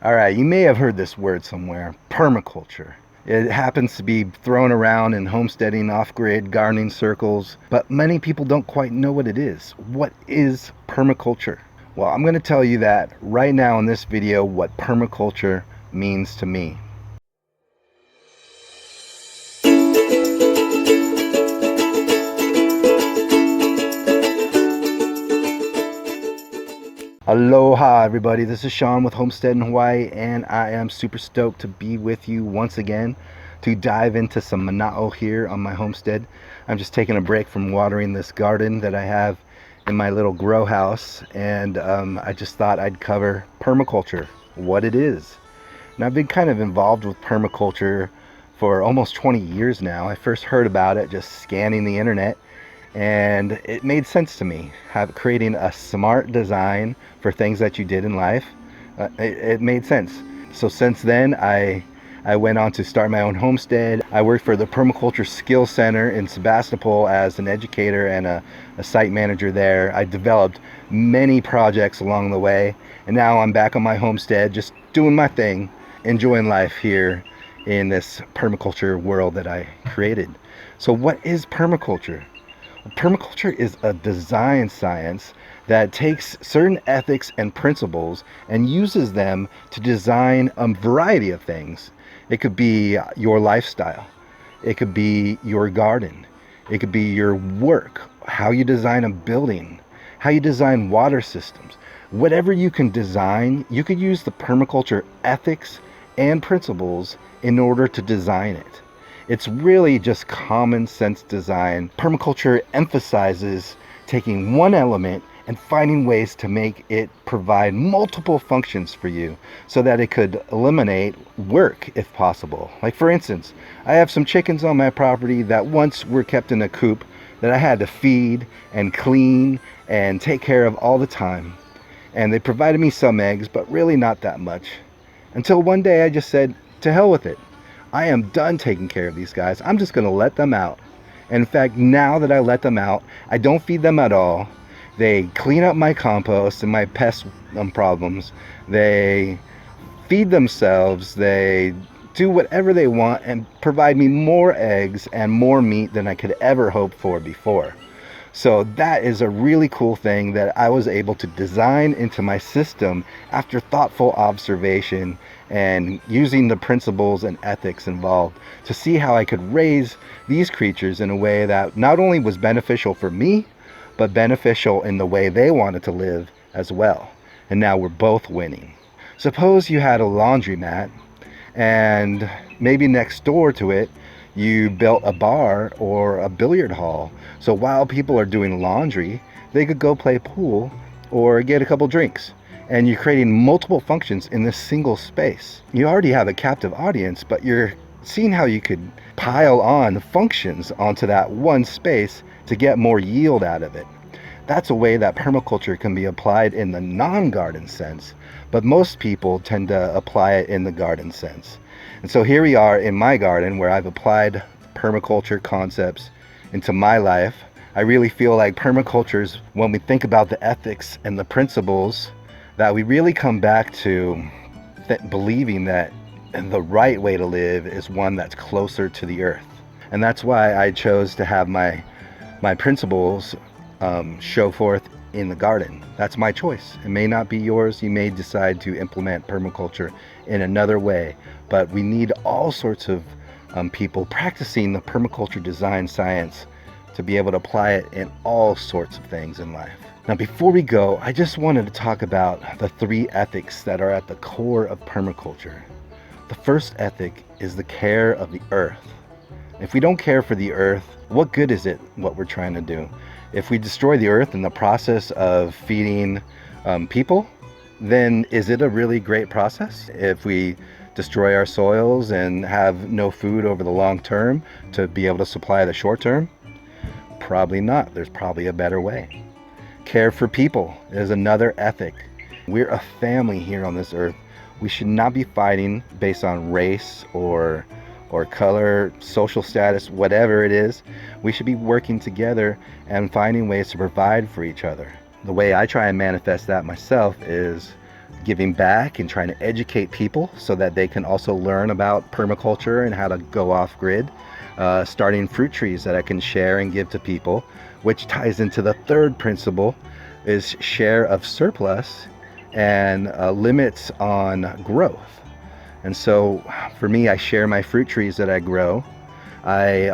All right, you may have heard this word somewhere, permaculture. It happens to be thrown around in homesteading, off-grid, gardening circles, but many people don't quite know what it is. What is permaculture? Well, I'm going to tell you that right now in this video, what permaculture means to me. Aloha everybody, this is Sean with Homestead in Hawaii, and I am super stoked to be with you once again to dive into some mana'o here on my homestead. I'm just taking a break from watering this garden that I have in my little grow house, and I just thought I'd cover permaculture, what it is. And I've been kind of involved with permaculture for almost 20 years now. I first heard about it just scanning the internet, and it made sense to me. Creating a smart design for things that you did in life, it made sense. So since then, I went on to start my own homestead. I worked for the Permaculture Skills Center in Sebastopol as an educator and a site manager there. I developed many projects along the way, and now I'm back on my homestead just doing my thing, enjoying life here in this permaculture world that I created. So what is permaculture? Permaculture is a design science that takes certain ethics and principles and uses them to design a variety of things. It could be your lifestyle. It could be your garden. It could be your work, how you design a building, how you design water systems. Whatever you can design, you could use the permaculture ethics and principles in order to design it. It's really just common sense design. Permaculture emphasizes taking one element and finding ways to make it provide multiple functions for you so that it could eliminate work if possible. Like for instance, I have some chickens on my property that once were kept in a coop that I had to feed and clean and take care of all the time. And they provided me some eggs, but really not that much. Until one day I just said, to hell with it. I am done taking care of these guys. I'm just going to let them out. And in fact, now that I let them out, I don't feed them at all. They clean up my compost and my pest problems. They feed themselves. They do whatever they want and provide me more eggs and more meat than I could ever hope for before. So that is a really cool thing that I was able to design into my system after thoughtful observation and using the principles and ethics involved to see how I could raise these creatures in a way that not only was beneficial for me, but beneficial in the way they wanted to live as well. And now we're both winning. Suppose you had a laundromat and maybe next door to it, you built a bar or a billiard hall. So while people are doing laundry, they could go play pool or get a couple drinks. And you're creating multiple functions in this single space. You already have a captive audience, but you're seeing how you could pile on functions onto that one space to get more yield out of it. That's a way that permaculture can be applied in the non-garden sense, but most people tend to apply it in the garden sense. And so here we are in my garden where I've applied permaculture concepts into my life. I really feel like permaculture is when we think about the ethics and the principles that we really come back to believing that the right way to live is one that's closer to the earth. And that's why I chose to have my principles show forth in the garden. That's my choice. It may not be yours. You may decide to implement permaculture in another way, but we need all sorts of people practicing the permaculture design science to be able to apply it in all sorts of things in life. Now, before we go, I just wanted to talk about the 3 ethics that are at the core of permaculture. The first ethic is the care of the earth. If we don't care for the earth, what good is it what we're trying to do? If we destroy the earth in the process of feeding people, then is it a really great process? If we destroy our soils and have no food over the long term to be able to supply the short term, probably not. There's probably a better way. Care for people is another ethic. We're a family here on this earth. We should not be fighting based on race or color, social status, whatever it is. We should be working together and finding ways to provide for each other. The way I try and manifest that myself is giving back and trying to educate people so that they can also learn about permaculture and how to go off grid. Starting fruit trees that I can share and give to people, which ties into the third principle, is share of surplus and limits on growth. And so for me, I share my fruit trees that I grow. I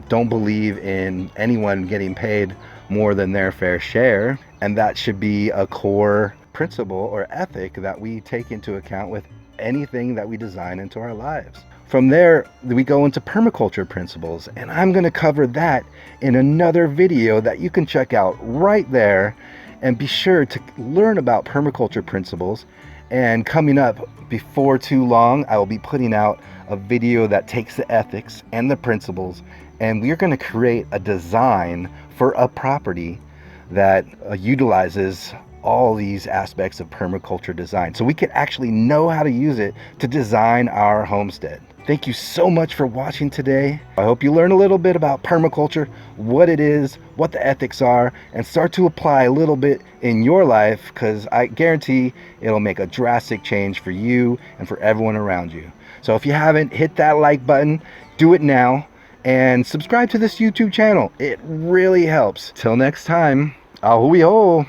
don't believe in anyone getting paid more than their fair share, and that should be a core principle or ethic that we take into account with anything that we design into our lives. From there, we go into permaculture principles, and I'm going to cover that in another video that you can check out right there. And be sure to learn about permaculture principles. And coming up before too long, I will be putting out a video that takes the ethics and the principles, and we're going to create a design for a property that utilizes all these aspects of permaculture design, so we can actually know how to use it to design our homestead. Thank you so much for watching today. I hope you learn a little bit about permaculture, what it is, what the ethics are, and start to apply a little bit in your life, because I guarantee it'll make a drastic change for you and for everyone around you. So if you haven't, hit that like button, do it now, and subscribe to this YouTube channel. It really helps. Till next time, ahui ho!